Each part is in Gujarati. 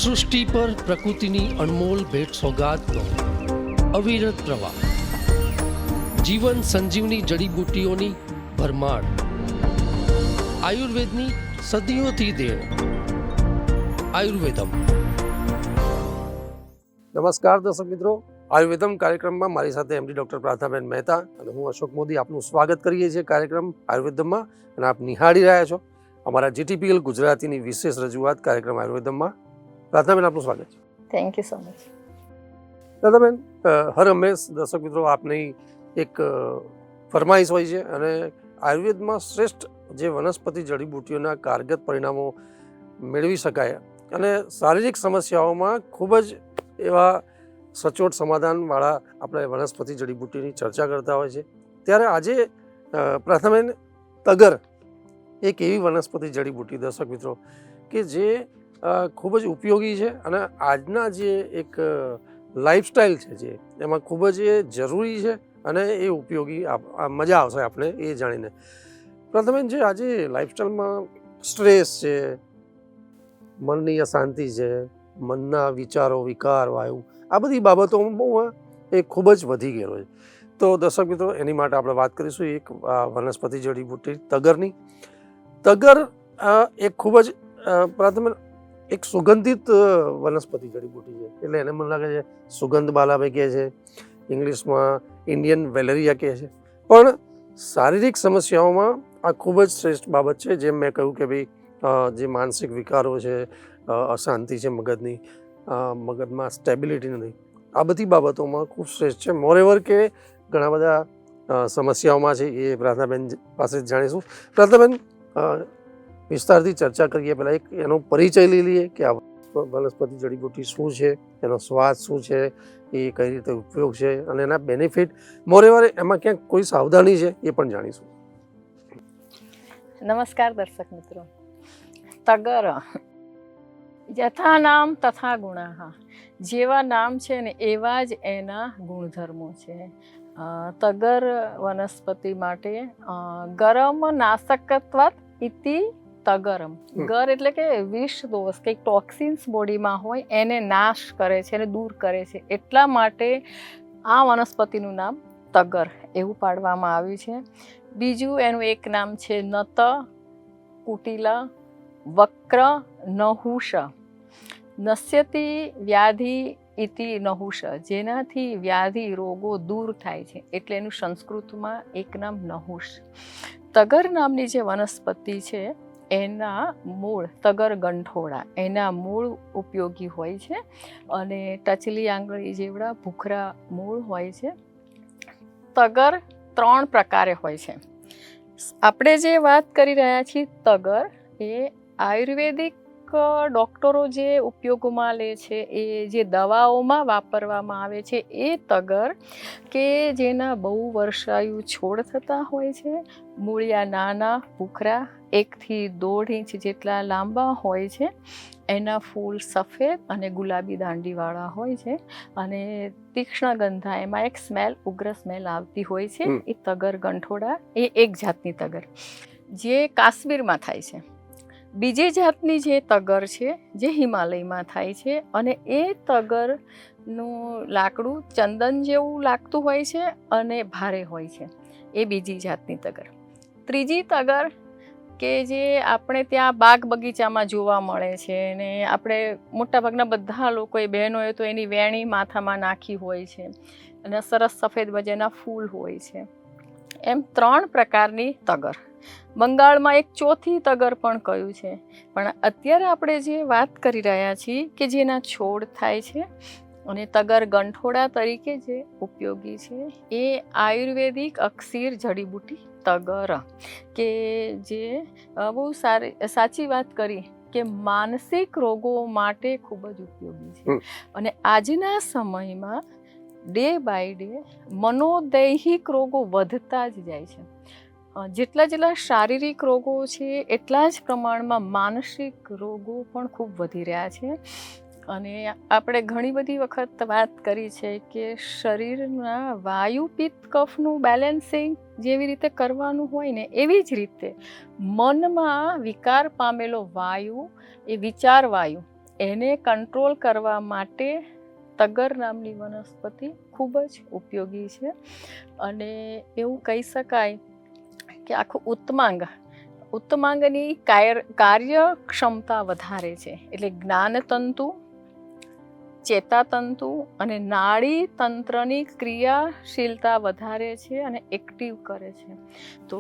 સૃષ્ટિ પર પ્રકૃતિની અનમોલ ભેટ સોગાદનો અવિરત પ્રવાહ, જીવન સંજીવની જડીબુટ્ટીઓની ભરમાર, આયુર્વેદની સદીઓથી દેણ. આયુર્વેદમ. નમસ્કાર દર્શક મિત્રો, આયુર્વેદમ કાર્યક્રમમાં મારી સાથે એમડી ડૉક્ટર પ્રાર્થનાબેન મહેતા અને હું અશોક મોદી આપનું સ્વાગત કરીએ છીએ કાર્યક્રમ આયુર્વેદમમાં. અને આપ નિહાળી રહ્યા છો અમારા GTPL ગુજરાતીની વિશેષ રજૂઆત કાર્યક્રમ આયુર્વેદમમાં. પ્રાર્થનાબેન, આપનું સ્વાગત છે. Thank you so much. પ્રાર્થનાબેન, હર હંમેશ દર્શક મિત્રો આપની એક ફરમાઈશ હોય છે અને આયુર્વેદમાં શ્રેષ્ઠ જે વનસ્પતિ જડીબુટ્ટીઓના કારગત પરિણામો મેળવી શકાય અને શારીરિક સમસ્યાઓમાં ખૂબ જ એવા સચોટ સમાધાનવાળા આપણે વનસ્પતિ જડીબુટ્ટીની ચર્ચા કરતા હોય છે. ત્યારે આજે પ્રાર્થનાબેન, તગર એક એવી વનસ્પતિ જડીબુટ્ટી દર્શક મિત્રો કે જે ખૂબ જ ઉપયોગી છે અને આજના જે એક લાઈફસ્ટાઈલ છે જે એમાં ખૂબ જ એ જરૂરી છે અને એ ઉપયોગી મજા આવશે આપણે એ જાણીને. પ્રથમ જે આજે લાઈફસ્ટાઈલમાં સ્ટ્રેસ છે, મનની અશાંતિ છે, મનના વિચારો, વિકાર, વાયુ, આ બધી બાબતોમાં બહુ એ ખૂબ જ વધી ગયેલો છે. તો દર્શક મિત્રો, એની માટે આપણે વાત કરીશું એક વનસ્પતિ જડીબુટ્ટી તગરની. તગર એક ખૂબ જ પ્રથમ એક સુગંધિત વનસ્પતિ જડીબુટ્ટી છે, એટલે એને મને લાગે છે સુગંધ બાલા કહે છે, ઇંગ્લિશમાં ઇન્ડિયન વેલેરિયા કહે છે. પણ શારીરિક સમસ્યાઓમાં આ ખૂબ જ શ્રેષ્ઠ બાબત છે. જેમ મેં કહ્યું કે ભાઈ, જે માનસિક વિકારો છે, અશાંતિ છે મગજની, મગજમાં સ્ટેબિલિટી નથી, આ બધી બાબતોમાં ખૂબ શ્રેષ્ઠ છે. મોરેવર કે ઘણા બધા સમસ્યાઓમાં છે એ પ્રાર્થનાબેન પાસે જ જાણીશું. પ્રાર્થનાબેન, વિસ્તારથી ચર્ચા કરીએ પહેલાં એક એનો પરિચય લઈ લઈએ કે આ વનસ્પતિ જડીબુટ્ટી શું છે, એનો સ્વાદ શું છે, એ કઈ રીતે ઉપયોગ છે અને એના બેનિફિટ, મોરેવર એમાં ક્યાંક કોઈ સાવધાની છે એ પણ જાણીશું. નમસ્કાર દર્શક મિત્રો. તગર યથા નામ તથા ગુણાહ, જેવા નામ છે ને એવા જ એના ગુણધર્મો છે. તગર વનસ્પતિ માટે ગરમ નાશકત્વાત ઇતિ તગરમ. ગર એટલે કે વિષ દોષ, કંઈક ટોક્સિન્સ બોડીમાં હોય એને નાશ કરે છે, એને દૂર કરે છે. એટલા માટે આ વનસ્પતિનું નામ તગર એવું પાડવામાં આવ્યું છે. બીજું એનું એક નામ છે નત, કુટિલ, વક્ર, નહુષ. નશ્યતિ વ્યાધિ ઇતિ નહુષ, જેનાથી વ્યાધિ રોગો દૂર થાય છે, એટલે એનું સંસ્કૃતમાં એક નામ નહુષ. તગર નામની જે વનસ્પતિ છે એના મૂળ, તગર ગંઠોડા, એના મૂળ ઉપયોગી હોય છે અને ટચલી આંગળી જેવડા ભૂખરા મૂળ હોય છે. તગર 3 પ્રકારે હોય છે. આપણે જે વાત કરી રહ્યા છીએ તગર, એ આયુર્વેદિક ડૉક્ટરો જે ઉપયોગમાં લે છે, એ જે દવાઓમાં વાપરવામાં આવે છે એ તગર, કે જેના બહુ વર્ષાયુ છોડ થતા હોય છે. મૂળિયા નાના ભૂખરા 1 થી 1.5 ઇંચ જેટલા લાંબા હોય છે. એના ફૂલ સફેદ અને ગુલાબી દાંડીવાળા હોય છે અને તીક્ષ્ણ ગંધા, એમાં એક સ્મેલ, ઉગ્ર સ્મેલ આવતી હોય છે. એ તગર ગંઠોડા એ એક જાતની તગર જે કાશ્મીરમાં થાય છે. બીજી જાતની જે તગર છે જે હિમાલયમાં થાય છે અને એ તગરનું લાકડું ચંદન જેવું લાગતું હોય છે અને ભારે હોય છે. એ બીજી જાતની તગર. ત્રીજી તગર કે જે આપણે ત્યાં બાગ બગીચામાં જોવા મળે છે ને આપણે મોટાભાગના બધા લોકોએ, બહેનોએ તો એની વેણી માથામાં નાખી હોય છે અને સરસ સફેદ વજેના ફૂલ હોય છે. એમ 3 પ્રકારની તગર. બંગાળમાં એક 4થી તગર પણ કહ્યું છે. પણ અત્યારે આપણે જે વાત કરી રહ્યા છીએ કે જેના છોડ થાય છે અને તગર ગંઠોડા તરીકે જે ઉપયોગી છે, એ આયુર્વેદિક અક્ષીર જડીબુટ્ટી તગર, કે જે બહુ સાચી વાત કરી કે માનસિક રોગો માટે ખૂબ જ ઉપયોગી છે. અને આજના સમયમાં ડે બાય ડે મનોદૈહિક રોગો વધતા જ જાય છે. જેટલા શારીરિક રોગો છે એટલા જ પ્રમાણમાં માનસિક રોગો પણ ખૂબ વધી રહ્યા છે. અને આપણે ઘણી બધી વખત વાત કરી છે કે શરીરના વાયુ પિત્ત કફનું બેલેન્સિંગ જેવી રીતે કરવાનું હોય ને, એવી જ રીતે મનમાં વિકાર પામેલો વાયુ, એ વિચાર વાયુ, એને કંટ્રોલ કરવા માટે તગર નામની વનસ્પતિ ખૂબ જ ઉપયોગી છે. અને એવું કહી શકાય કે આખું ઉત્તમાંગની કાર્યક્ષમતા વધારે છે. એટલે જ્ઞાનતંતુ, ચેતાતંતુ અને નાડી તંત્રની ક્રિયાશીલતા વધારે છે અને એક્ટિવ કરે છે. તો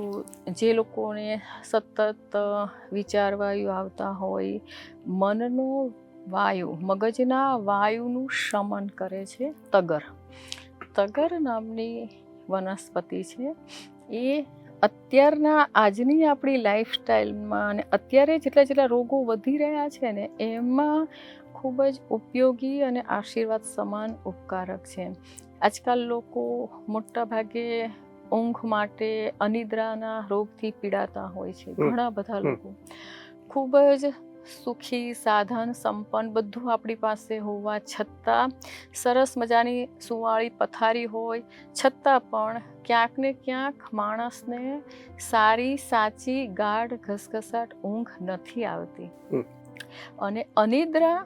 જે લોકોને સતત વિચારવાયુ આવતા હોય, મનનો વાયુ, મગજના વાયુનું શમન કરે છે તગર. તગર નામની વનસ્પતિ છે એ અત્યારના આજની આપણી લાઈફસ્ટાઈલમાં અને અત્યારે જેટલા રોગો વધી રહ્યા છે ને એમાં ખૂબ જ ઉપયોગી અને આશીર્વાદ સમાન ઉપકારક છે. આજકાલ લોકો મોટા ભાગે ઊંઘ માટે અનિદ્રાના રોગથી પીડાતા હોય છે. ઘણા બધા લોકો ખૂબ જ સુખી, સાધન સંપન્ન બધું આપણી પાસે હોવા છતાં, સરસ મજાની સુંવાળી પથારી હોય છતાં પણ ક્યાંક ને ક્યાંક માણસને સારી, સાચી, ગાઢ, ઘસઘસાટ ઊંઘ નથી આવતી. અને અનિદ્રા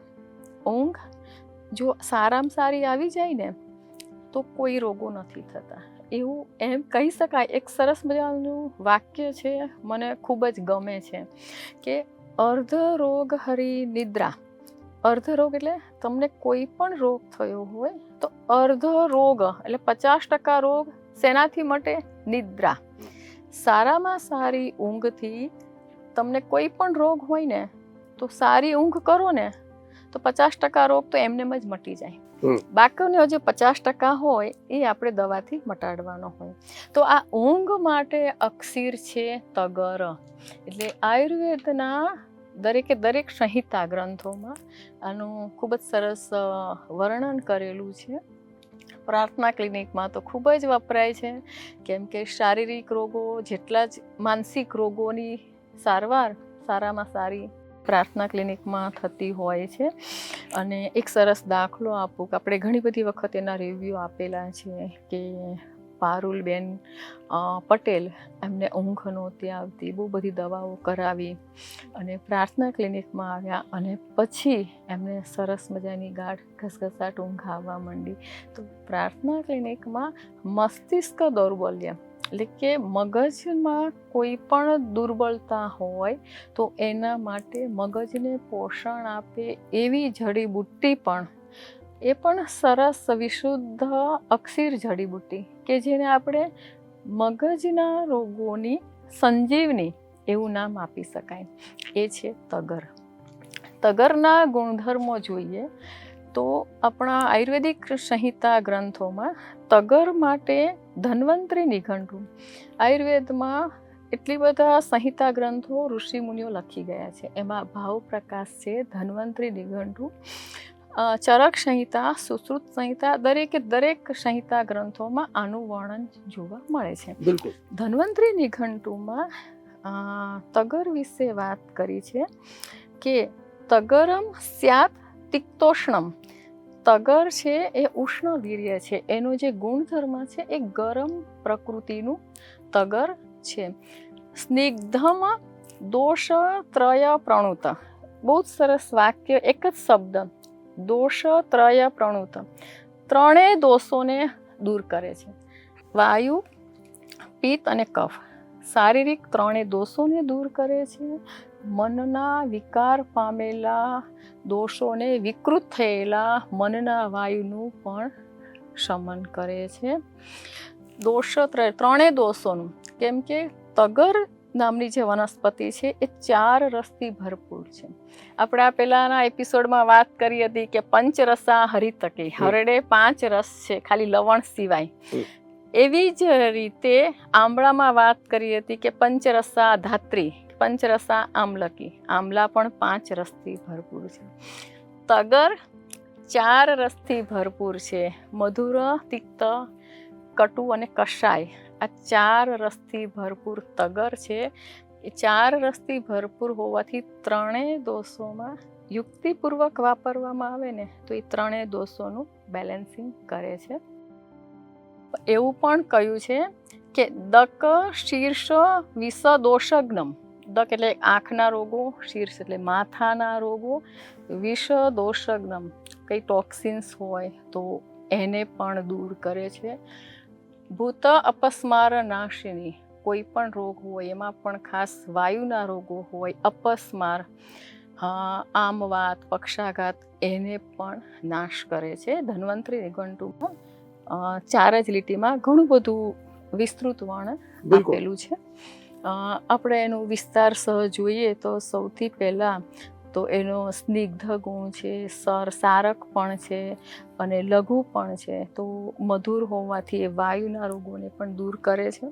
ઊંઘ જો સારામાં સારી આવી જાય ને તો કોઈ રોગો નથી થતા. એવું એમ કહી શકાય. એક સરસ મજાનું વાક્ય છે, મને ખૂબ જ ગમે છે કે અર્ધ રોગ હરી નિદ્રા. અર્ધ રોગ એટલે તમને કોઈ પણ રોગ થયો હોય તો અર્ધ રોગ એટલે 50% રોગ શેનાથી મટે? નિદ્રા. સારામાં સારી ઊંઘથી તમને કોઈ પણ રોગ હોય ને તો સારી ઊંઘ કરો ને તો 50% રોગ તો એમને જ મટી જાય. બાકીનો જે 50% હોય એ આપણે દવાથી મટાડવાનો હોય. તો આ ઊંઘ માટે અક્સિર છે તગર. એટલે આયુર્વેદના દરેક સંહિતા ગ્રંથોમાં આનું ખૂબ જ સરસ વર્ણન કરેલું છે. પ્રાર્થના ક્લિનિકમાં તો ખૂબ જ વપરાય છે, કેમ કે શારીરિક રોગો જેટલા જ માનસિક રોગોની સારવાર સારામાં સારી પ્રાર્થના ક્લિનિકમાં થતી હોય છે. અને એક સરસ દાખલો આપું કે આપણે ઘણી બધી વખત એના રિવ્યૂ આપેલા છે કે પારુલબેન પટેલ, એમને ઊંઘ નહોતી આવતી, બહુ બધી દવાઓ કરાવી અને પ્રાર્થના ક્લિનિકમાં આવ્યા અને પછી એમને સરસ મજાની ગાઢ ઘસઘસાટ ઊંઘ આવવા માંડી. તો પ્રાર્થના ક્લિનિકમાં મસ્તિષ્ક દૌર્બલ્ય એટલે કે મગજમાં કોઈ પણ દુર્બળતા હોય તો એના માટે મગજને પોષણ આપે એવી જડીબુટ્ટી પણ, એ પણ સરસ વિશુદ્ધ અક્સિર જડીબુટ્ટી કે જેને આપણે મગજના રોગોની સંજીવની એવું નામ આપી શકાય, એ છે તગર. તગરના ગુણધર્મો જોઈએ તો આપણા આયુર્વેદિક સંહિતા ગ્રંથોમાં તગર માટે ધન્વંતરી નિઘંટુ, આયુર્વેદમાં એટલી બધા સંહિતા ગ્રંથો ઋષિમુનિઓ લખી ગયા છે. એમાં ભાવ પ્રકાશ છે, ધન્વંતરી નિઘંટુ, ચરક સંહિતા, સુશ્રુત સંહિતા, દરેક સંહિતા ગ્રંથોમાં આનું વર્ણન જોવા મળે છે. બિલકુલ. ધન્વંતરી નિઘંટુમાં તગર વિશે વાત કરી છે કે તગરમ સ્યાત તિક્તોષ્ણમ. તગર છે એ ઉષ્ણ વીર્ય છે, એનો જે ગુણધર્મ છે એ ગરમ પ્રકૃતિનું તગર છે. સ્નિગ્ધમ દોષ ત્રય પ્રણુત. બહુ જ સરસ વાક્ય, એક જ શબ્દ, દોષ ત્રય પ્રણુત. ત્રણેય દોષોને દૂર કરે છે. વાયુ, પિત્ત અને કફ, શારીરિક ત્રણેય દોષોને દૂર કરે છે. મનના વિકાર પામેલા દોષોને, વિકૃત થયેલા મનના વાયુનું પણ શમન કરે છે. ત્રણેય દોષોનું, કેમ કે તગર નામની જે વનસ્પતિ છે એ 4 રસથી ભરપૂર છે. આપણે આ પહેલાના એપિસોડમાં વાત કરી હતી કે પંચરસા હરિતકે, હરડે 5 રસ છે ખાલી લવણ સિવાય. એવી જ રીતે આંબળામાં વાત કરી હતી કે પંચરસા ધાત્રી, પંચરસા આમલકી, આમલા પણ 5 રસથી ભરપૂર છે. તગર 4 રસથી ભરપૂર છે. મધુર, તિક્ત, કટુ અને કષાય, આ 4 રસથી ભરપૂર તગર છે. એ 4 રસથી ભરપૂર હોવાથી ત્રણેય દોષોમાં યુક્તિપૂર્વક વાપરવામાં આવે ને તો એ ત્રણેય દોષોનું બેલેન્સિંગ કરે છે. એવું પણ કહ્યું છે કે દક શીર્ષ વિષ દોષગ્નમ, દક એટલે આંખના રોગો, શીર્ષ એટલે માથાના રોગો, વિષ દોષગ્નમ કંઈ ટોક્સિન્સ હોય તો એને પણ દૂર કરે છે. ભૂત અપસ્માર નાશિની કોઈ પણ રોગ હોય એમાં પણ ખાસ વાયુના રોગો હોય, અપસ્માર, આમવાત, પક્ષાઘાત એને પણ નાશ કરે છે. ધન્વંતરી નિઘંટુમાં 4 જ લીટીમાં ઘણું બધું વિસ્તૃત વર્ણન આપેલું છે. આપણે એનું વિસ્તાર સહ જોઈએ તો સૌથી પહેલાં તો એનો સ્નિગ્ધ ગુણ છે, સારક પણ છે અને લઘુ પણ છે. તો મધુર હોવાથી એ વાયુના રોગોને પણ દૂર કરે છે.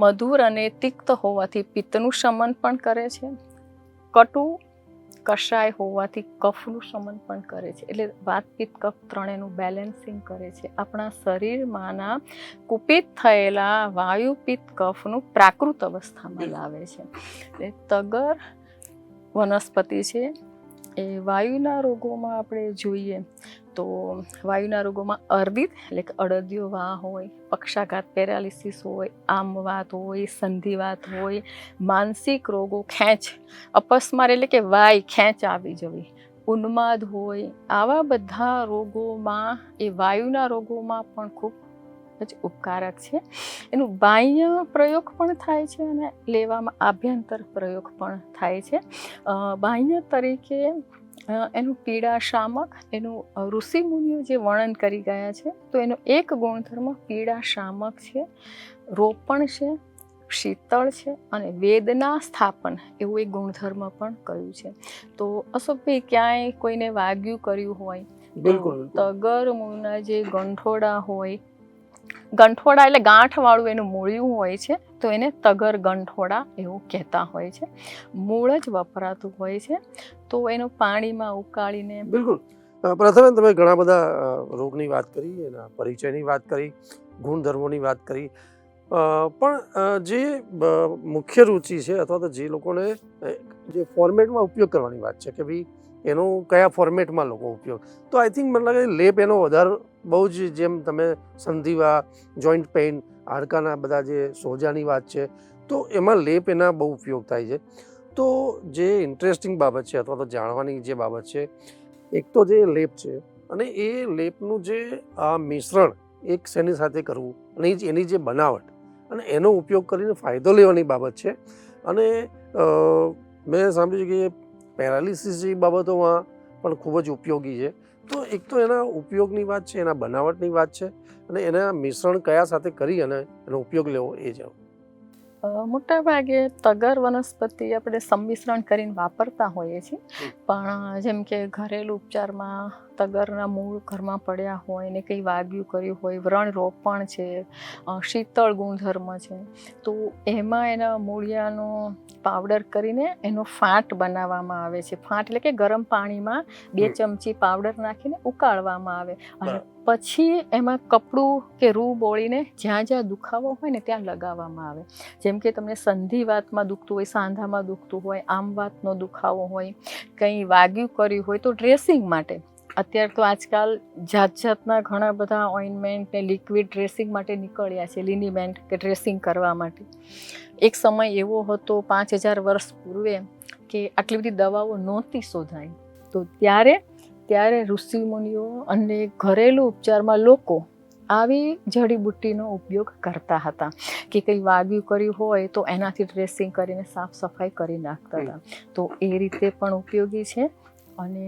મધુર અને તિક્ત હોવાથી પિત્તનું શમન પણ કરે છે. કટુ કષાય હોવાથી કફનું શમન પણ કરે છે. એટલે વાત પિત્ત કફ ત્રણેયનું બેલેન્સિંગ કરે છે. આપણા શરીરમાંના કુપિત થયેલા વાયુ પિત્ત કફનું પ્રાકૃત અવસ્થામાં લાવે છે. એટલે તગર વનસ્પતિ છે એ વાયુના રોગોમાં આપણે જોઈએ તો વાયુના રોગોમાં અર્બિત એટલે કે અડદિયો વા હોય, પક્ષાઘાત પેરાલિસિસ હોય, આમવાત હોય, સંધિવાત હોય, માનસિક રોગો, ખેંચ, અપસ્માર એટલે કે વાય ખેંચ આવી જવી, ઉન્માદ હોય, આવા બધા રોગોમાં એ વાયુના રોગોમાં પણ ખૂબ જ ઉપકારક છે. એનું બાહ્ય પ્રયોગ પણ થાય છે અને લેવામાં આભ્યંતર પ્રયોગ પણ થાય છે. બાહ્ય તરીકે એનું પીડા શામક, એનું ઋષિ મુનિઓ જે વર્ણન કરી ગયા છે તો એનો એક ગુણધર્મ પીડા શામક છે, રોપણ છે, શીતળ છે અને વેદના સ્થાપન એવું એક ગુણધર્મ પણ કહ્યું છે. તો અશોકભાઈ ક્યાંય કોઈને વાગ્યું કર્યું હોય બિલકુલ. તગર મૂળના જે ગંઠોડા હોય, ગંઠોડા એટલે ગાંઠવાળું એનું મૂળિયું હોય છે તો એને તગર ગંઠોડા એવું કહેતા હોય છે. મૂળ જ વપરાતું હોય છે. તો એનું પાણીમાં ઉકાળીને બિલકુલ. પ્રથમ તમે ઘણા બધા રોગની વાત કરી, એના પરિચયની વાત કરી, ગુણધર્મોની વાત કરી, પણ જે મુખ્ય રુચિ છે અથવા તો જે લોકોને જે ફોર્મેટમાં ઉપયોગ કરવાની વાત છે કે ભાઈ એનો કયા ફોર્મેટમાં લોકો ઉપયોગ, તો આઈ થિંક મને લાગે લેપ એનો વધારે બહુ જ, જેમ તમે સંધિવા, જોઈન્ટ પેઇન, હાડકાના બધા જે સોજાની વાત છે તો એમાં લેપ એના બહુ ઉપયોગ થાય છે. તો જે ઇન્ટરેસ્ટિંગ બાબત છે અથવા તો જાણવાની જે બાબત છે, એક તો જે લેપ છે અને એ લેપનું જે મિશ્રણ એક શેની સાથે કરવું અને એની જે બનાવટ અને એનો ઉપયોગ કરીને ફાયદો લેવાની બાબત છે. અને મેં સાંભળ્યું છે કે પેરાલિસિસ જેવી બાબતોમાં પણ ખૂબ જ ઉપયોગી છે. તો એક તો એના ઉપયોગની વાત છે, એના બનાવટની વાત છે અને એના મિશ્રણ કયા સાથે કરી અને એનો ઉપયોગ લેવો એ જ. મોટા ભાગે તગર વનસ્પતિ આપણે સંમિશ્રણ કરીને વાપરતા હોઈએ છીએ, પણ જેમ કે ઘરેલું ઉપચારમાં તગરના મૂળ ઘરમાં પડ્યા હોય ને કંઈ વાગ્યું કર્યું હોય, વ્રણ રોપણ છે, શીતળ ગુણધર્મ છે, તો એમાં એના મૂળિયાનો પાવડર કરીને એનો ફાંટ બનાવવામાં આવે છે. ફાંટ એટલે કે ગરમ પાણીમાં 2 ચમચી પાવડર નાખીને ઉકાળવામાં આવે અને પછી એમાં કપડું કે રૂ બોળીને જ્યાં જ્યાં દુખાવો હોય ને ત્યાં લગાવવામાં આવે. જેમ કે તમને સંધિવાતમાં દુખતું હોય, સાંધામાં દુખતું હોય, આમવાતનો દુખાવો હોય, કંઈ વાગ્યું કર્યું હોય તો ડ્રેસિંગ માટે અત્યારે તો આજકાલ જાત જાતના ઘણા બધા ઓઇન્ટમેન્ટ ને લિક્વિડ ડ્રેસિંગ માટે નીકળ્યા છે, લિનિમેન્ટ કે ડ્રેસિંગ કરવા માટે. એક સમય એવો હતો 5000 વર્ષ પૂર્વે કે આટલી બધી દવાઓ નહોતી શોધાઈ, તો ત્યારે ઋષિ મુનિઓ અને ઘરેલું ઉપચારમાં લોકો આવી જડીબુટ્ટીનો ઉપયોગ કરતા હતા કે કંઈ વાગ્યું કર્યું હોય તો એનાથી ડ્રેસિંગ કરીને સાફ સફાઈ કરી નાખતા હતા. તો એ રીતે પણ ઉપયોગી છે. અને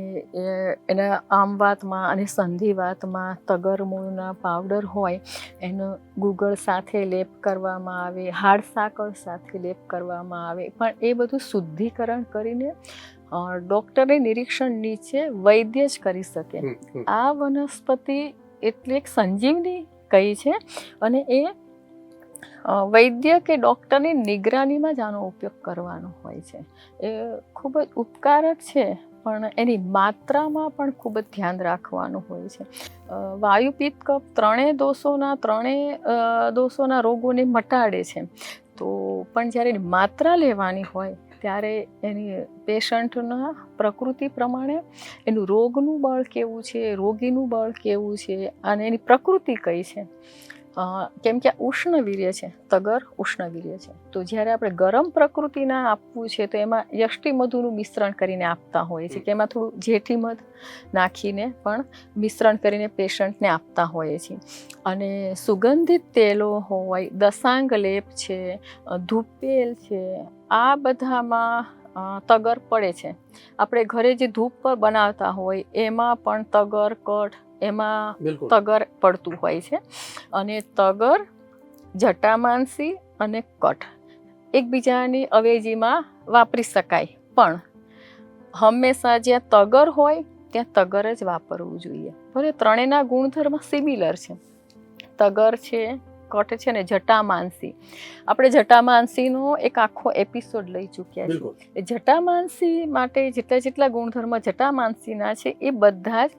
એના આમવાતમાં અને સંધિવાતમાં તગર મૂળના પાવડર હોય એનો ગુગળ સાથે લેપ કરવામાં આવે, હાડસાકળ સાથે લેપ કરવામાં આવે, પણ એ બધું શુદ્ધિકરણ કરીને ડૉક્ટરની નિરીક્ષણ નીચે વૈદ્ય જ કરી શકે. આ વનસ્પતિ એટલે એક સંજીવની કહી છે અને એ વૈદ્ય કે ડૉક્ટરની નિગરાનીમાં જ આનો ઉપયોગ કરવાનો હોય છે. એ ખૂબ જ ઉપકારક છે, પણ એની માત્રામાં પણ ખૂબ જ ધ્યાન રાખવાનું હોય છે. વાયુ પિત્ત કફ ત્રણેય દોષોના રોગોને મટાડે છે. તો પણ જ્યારે એની માત્રા લેવાની હોય ત્યારે એની પેશન્ટના પ્રકૃતિ પ્રમાણે એનું રોગનું બળ કેવું છે, રોગીનું બળ કેવું છે અને એની પ્રકૃતિ કઈ છે, કેમ કે આ ઉષ્ણવીર્ય છે, તગર ઉષ્ણવીર્ય છે. તો જ્યારે આપણે ગરમ પ્રકૃતિના આપવું છે તો એમાં યષ્ટિ મધુનું મિશ્રણ કરીને આપતા હોય છે, કે એમાં થોડું જેઠી મધ નાખીને પણ મિશ્રણ કરીને પેશન્ટને આપતા હોઈએ છીએ. અને સુગંધિત તેલો હોય, દસાંગ લેપ છે, ધૂપેલ છે, આ બધામાં તગર પડે છે. આપણે ઘરે જે ધૂપ પર બનાવતા હોય એમાં પણ તગર, કઠ, એમાં બિલકુલ. તગર પડતું હોય છે. અને તગર, જટામાનસી અને કઠ એકબીજાની અવેજીમાં વાપરી શકાય, પણ હંમેશા જ્યાં તગર હોય ત્યાં તગર જ વાપરવું જોઈએ. ભલે ત્રણેયના ગુણધર્મ સિમિલર છે, તગર છે, કઠ છે ને જટામાનસી. આપણે જટામાનસીનો એક આખો એપિસોડ લઈ ચૂક્યા છીએ. બિલકુલ. એ જટામાનસી માટે જેટલા ગુણધર્મ જટામાનસીના છે એ બધા જ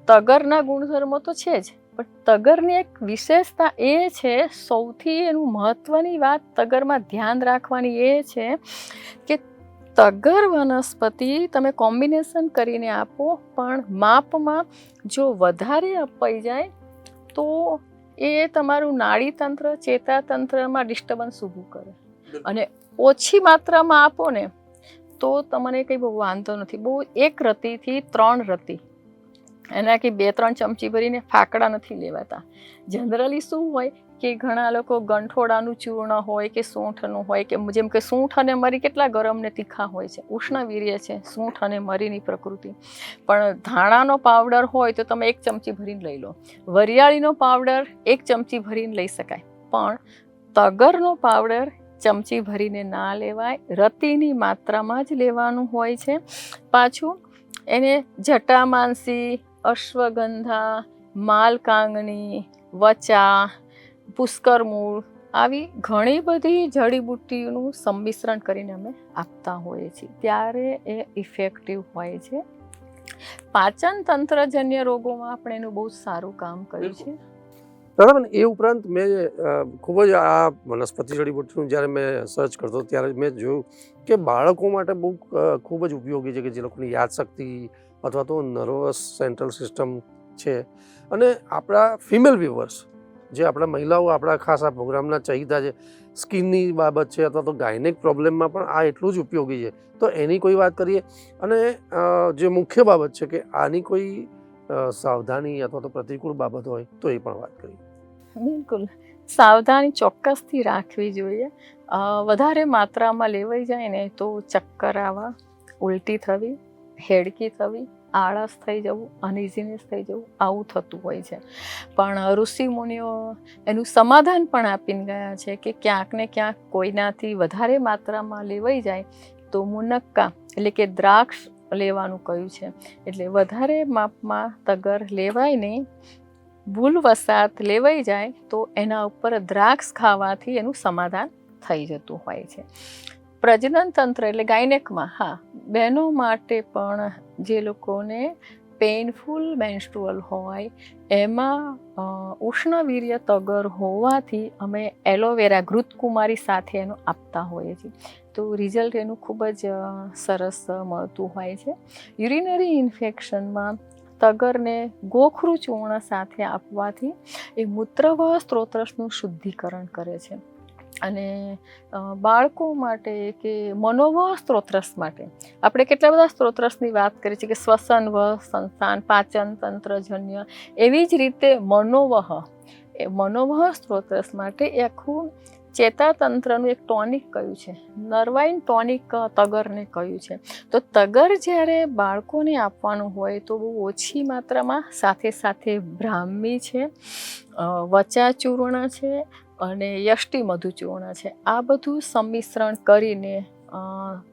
તગરના ગુણધર્મો તો છે જ, પણ તગરની એક વિશેષતા એ છે, સૌથી એનું મહત્વની વાત તગરમાં ધ્યાન રાખવાની એ છે કે તગર વનસ્પતિ તમે કોમ્બિનેશન કરીને આપો, પણ માપમાં જો વધારે અપાઈ જાય તો એ તમારું નાડીતંત્ર, ચેતાતંત્રમાં ડિસ્ટર્બન્સ ઊભું કરે. અને ઓછી માત્રામાં આપો ને તો તમને કંઈ બહુ વાંધો નથી. બહુ 1 રતીથી 3 રતી, એનાથી 2-3 ચમચી ભરીને ફાકડા નથી લેવાતા. જનરલી શું હોય કે ઘણા લોકો ગંઠોડાનું ચૂર્ણ હોય કે સૂંઠનું હોય, કે જેમ કે સૂંઠ અને મરી કેટલા ગરમ ને તીખા હોય છે, ઉષ્ણવીર્ય છે સૂંઠ અને મરીની પ્રકૃતિ. પણ ધાણાનો પાવડર હોય તો તમે 1 ચમચી ભરીને લઈ લો, વરિયાળીનો પાવડર 1 ચમચી ભરીને લઈ શકાય, પણ તગરનો પાવડર ચમચી ભરીને ના લેવાય, રતીની માત્રામાં જ લેવાનું હોય છે. પાછું એને જટામાનસી, અશ્વગંધા, માલકાંગણી, વચા, પુષ્કરમૂળ આવી ઘણી બધી જડીબુટ્ટીનું સંમિશ્રણ કરીને અમે આપતા હોઈએ છીએ, ત્યારે એ ઇફેક્ટિવ હોય છે. પાચન તંત્રજન્ય રોગોમાં આપણે એનું બહુ સારું કામ કર્યું છે. દાદાબેન, એ ઉપરાંત મેં ખૂબ જ આ વનસ્પતિ જડીબુટ્ટીનું જ્યારે મેં સર્ચ કરતો ત્યારે મેં જોયું કે બાળકો માટે બહુ ખૂબ જ ઉપયોગી છે, કે જે લોકોની યાદશક્તિ અથવા તો નર્વસ સેન્ટ્રલ સિસ્ટમ છે. અને આપણા ફિમેલ વ્યુઅર્સ, જે આપણા મહિલાઓ આપણા ખાસ આ પ્રોગ્રામના ચાહિદા છે, સ્કિનની બાબત છે અથવા તો ગાયનેક પ્રોબ્લેમમાં પણ આ એટલું જ ઉપયોગી છે. તો એની કોઈ વાત કરીએ, અને જે મુખ્ય બાબત છે કે આની કોઈ સાવધાની અથવા તો પ્રતિકૂળ બાબત હોય તો એ પણ વાત કરીએ. બિલકુલ, સાવધાની ચોક્કસથી રાખવી જોઈએ. વધારે માત્રામાં લેવાઈ જાય ને તો ચક્કર આવવા, ઉલટી થવી, હેડકી થવી, આળસ થઈ જવું, અનઇઝીનેસ થઈ જવું, આવું થતું હોય છે. પણ ઋષિ મુનિઓ એનું સમાધાન પણ આપીને ગયા છે કે ક્યાંક ને ક્યાંક કોઈનાથી વધારે માત્રામાં લેવાઈ જાય તો મુનક્કા એટલે કે દ્રાક્ષ લેવાનું કહ્યું છે. એટલે વધારે માપમાં તગર લેવાય નહીં, ભૂલવશાત લેવાઈ જાય તો એના ઉપર દ્રાક્ષ ખાવાથી એનું સમાધાન થઈ જતું હોય છે. પ્રજનન તંત્ર એટલે ગાયનેકમાં, હા, બહેનો માટે પણ જે લોકોને પેઇનફુલ મેન્સ્ટ્રુઅલ હોય એમાં ઉષ્ણવીર્ય તગર હોવાથી અમે એલોવેરા, ઘૃતકુમારી સાથે એનું આપતા હોઈએ છીએ. તો રિઝલ્ટ એનું ખૂબ જ સરસ મળતું હોય છે. યુરિનરી ઇન્ફેક્શનમાં તગરને ગોખરું ચૂર્ણ સાથે આપવાથી એ મૂત્રવાહ સ્ત્રોતરસનું શુદ્ધિકરણ કરે છે. અને બાળકો માટે કે મનોવાહ સ્ત્રોતરસ માટે આપણે કેટલા બધા સ્ત્રોતરસની વાત કરીએ છીએ, કે શ્વસન વહ, સંસ્થાન, પાચન તંત્રજન્ય. એવી જ રીતે મનોવાહ સ્ત્રોતરસ માટે એ આખું ચેતાતંત્રનું એક ટોનિક કયું છે, નર્વાઇન ટોનિક તગરને કહ્યું છે. તો તગર જ્યારે બાળકોને આપવાનું હોય તો બહુ ઓછી માત્રામાં, સાથે સાથે બ્રાહ્મી છે, વચા ચૂર્ણ છે અને યષ્ટિ મધુ ચૂર્ણ છે, આ બધું સંમિશ્રણ કરીને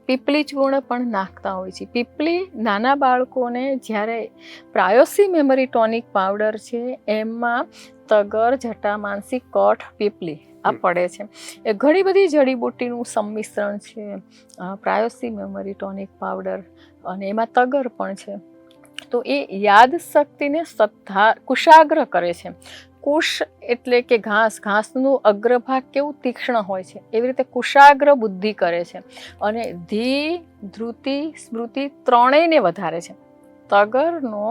પીપલી ચૂર્ણ પણ નાખતા હોય છે. પીપલી નાના બાળકોને જ્યારે પ્રાયોસી મેમરી ટોનિક પાવડર છે એમાં તગર, જટામાનસી, કઠ, પીપલી આ પડે છે. એ ઘણી બધી જડીબુટ્ટીનું સંમિશ્રણ છે પ્રાયોસી મેમરી ટોનિક પાવડર, અને એમાં તગર પણ છે. તો એ યાદશક્તિને કુશાગ્ર કરે છે. કુશ એટલે કે ઘાસનું અગ્રભાગ કેવું તીક્ષ્ણ હોય છે, એવી રીતે કુશાગ્ર બુદ્ધિ કરે છે. અને ધી, ધૃતિ, સ્મૃતિ ત્રણેયને વધારે છે. તગરનો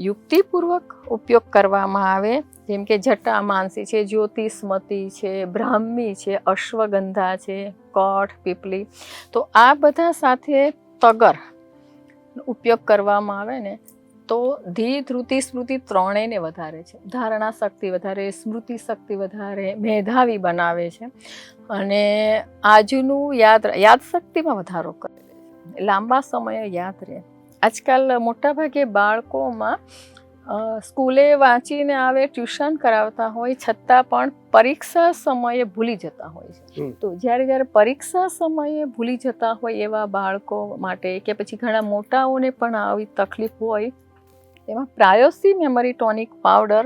યુક્તિપૂર્વક ઉપયોગ કરવામાં આવે જેમ કે જટામાનસી છે, જ્યોતિષમતી છે, બ્રાહ્મી છે, અશ્વગંધા છે, કોઠ, પીપલી. તો આ બધા સાથે તગર ઉપયોગ કરવામાં આવે ને તો ધી, ધ્રુતિ, સ્મૃતિ ત્રણેયને વધારે છે. ધારણા શક્તિ વધારે, સ્મૃતિ શક્તિ વધારે, મેધાવી બનાવે છે અને આજનું યાદશક્તિમાં વધારો કરે છે, લાંબા સમય યાદ રહે. આજકાલ મોટાભાગે બાળકોમાં સ્કૂલે વાંચીને આવે, ટ્યુશન કરાવતા હોય છતાં પણ પરીક્ષા સમયે ભૂલી જતા હોય છે. તો જ્યારે પરીક્ષા સમયે ભૂલી જતા હોય એવા બાળકો માટે કે પછી ઘણા મોટાઓને પણ આવી તકલીફ હોય, એમાં પ્રાયોસી મેમરી ટોનિક પાવડર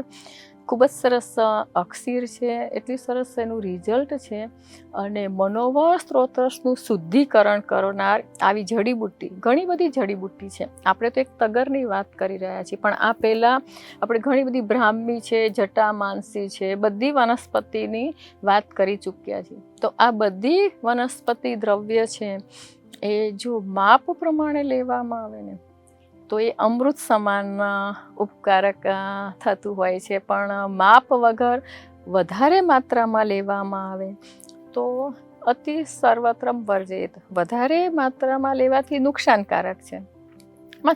ખૂબ જ સરસ અક્ષીર છે, એટલી સરસ એનું રિઝલ્ટ છે અને મનોબળ સ્ત્રોતનું શુદ્ધિકરણ કરનાર આવી જડીબુટ્ટી, ઘણી બધી જડીબુટ્ટી છે. આપણે તો એક તગરની વાત કરી રહ્યા છીએ, પણ આ પહેલાં આપણે ઘણી બધી બ્રાહ્મી છે, જટામાનસી છે, બધી વનસ્પતિની વાત કરી ચૂક્યા છીએ. તો આ બધી વનસ્પતિ દ્રવ્ય છે એ જો માપ પ્રમાણે લેવામાં આવે ને તો એ અમૃત સમાન ઉપકારક થતું હોય છે, પણ માપ વગર વધારે માત્રામાં લેવામાં આવે તો અતિ સર્વત્રમ વર્જેત, વધારે માત્રામાં લેવાથી નુકસાનકારક છે.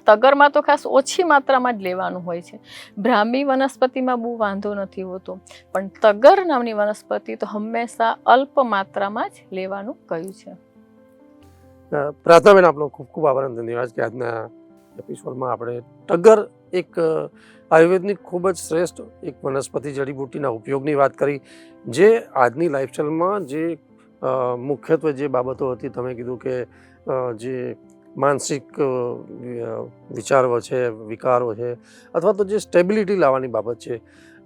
તગરમાં તો ખાસ ઓછી માત્રામાં જ લેવાનું હોય છે. બ્રાહ્મી વનસ્પતિમાં બહુ વાંધો નથી હોતો, પણ તગર નામની વનસ્પતિ તો હંમેશા અલ્પ માત્રામાં જ લેવાનું કહ્યું છે. પ્રાર્થનાબેન, આપનો ખૂબ ખૂબ આભાર અને ધન્યવાદ કે આજના એપિસોડમાં આપણે તગર એક આયુર્વેદની ખૂબ જ શ્રેષ્ઠ એક વનસ્પતિ જડીબુટ્ટીના ઉપયોગની વાત કરી, જે આજની લાઈફસ્ટાઈલમાં જે મુખ્યત્વે જે બાબતો હતી, તમે કીધું કે જે માનસિક વિચારો છે, વિકારો છે, અથવા તો જે સ્ટેબિલિટી લાવવાની બાબત છે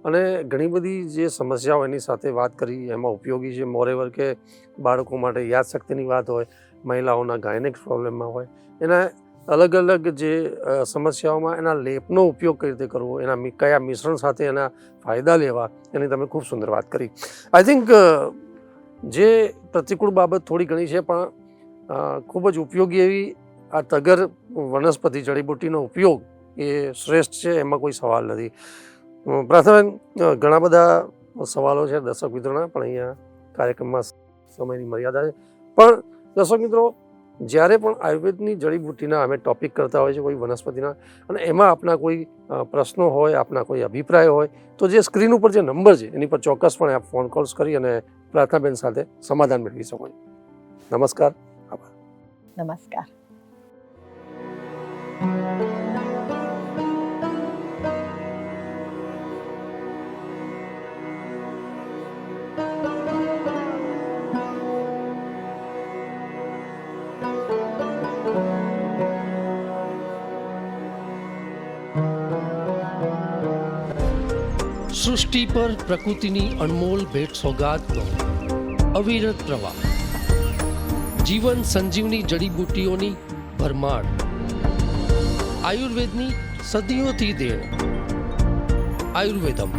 અને ઘણી બધી જે સમસ્યાઓ એની સાથે વાત કરી એમાં ઉપયોગી છે. મોરેવર કે બાળકો માટે યાદશક્તિની વાત હોય, મહિલાઓના ગાયનેક પ્રોબ્લેમમાં હોય, એના અલગ અલગ જે સમસ્યાઓમાં એના લેપનો ઉપયોગ કઈ રીતે કરવો, એના કયા મિશ્રણ સાથે એના ફાયદા લેવા, એની તમે ખૂબ સુંદર વાત કરી. આઈ થિંક જે પ્રતિકૂળ બાબત થોડી ઘણી છે, પણ ખૂબ જ ઉપયોગી એવી આ તગર વનસ્પતિ જડીબુટ્ટીનો ઉપયોગ એ શ્રેષ્ઠ છે, એમાં કોઈ સવાલ નથી. પ્રાર્થનાબેન, ઘણા બધા સવાલો છે દર્શક મિત્રોના, પણ અહીંયા કાર્યક્રમમાં સમયની મર્યાદા છે. પણ દર્શક મિત્રો, જ્યારે પણ આયુર્વેદની જડીબુટ્ટીના અમે ટોપિક કરતા હોય છે કોઈ વનસ્પતિના, અને એમાં આપના કોઈ પ્રશ્નો હોય, આપના કોઈ અભિપ્રાય હોય, તો જે સ્ક્રીન ઉપર જે નંબર છે એની પર ચોક્કસપણે આપ ફોન કોલ્સ કરી અને પ્રાર્થનાબેન સાથે સમાધાન મેળવી શકો છો. નમસ્કાર, આભાર. નમસ્કાર. સૃષ્ટિ પર પ્રકૃતિની અનમોલ ભેટ સોગાદનો અવિરત પ્રવાહ, જીવન સંજીવની જડીબુટ્ટીઓની ભરમાર, આયુર્વેદની સદીઓથી દેણ. આયુર્વેદમ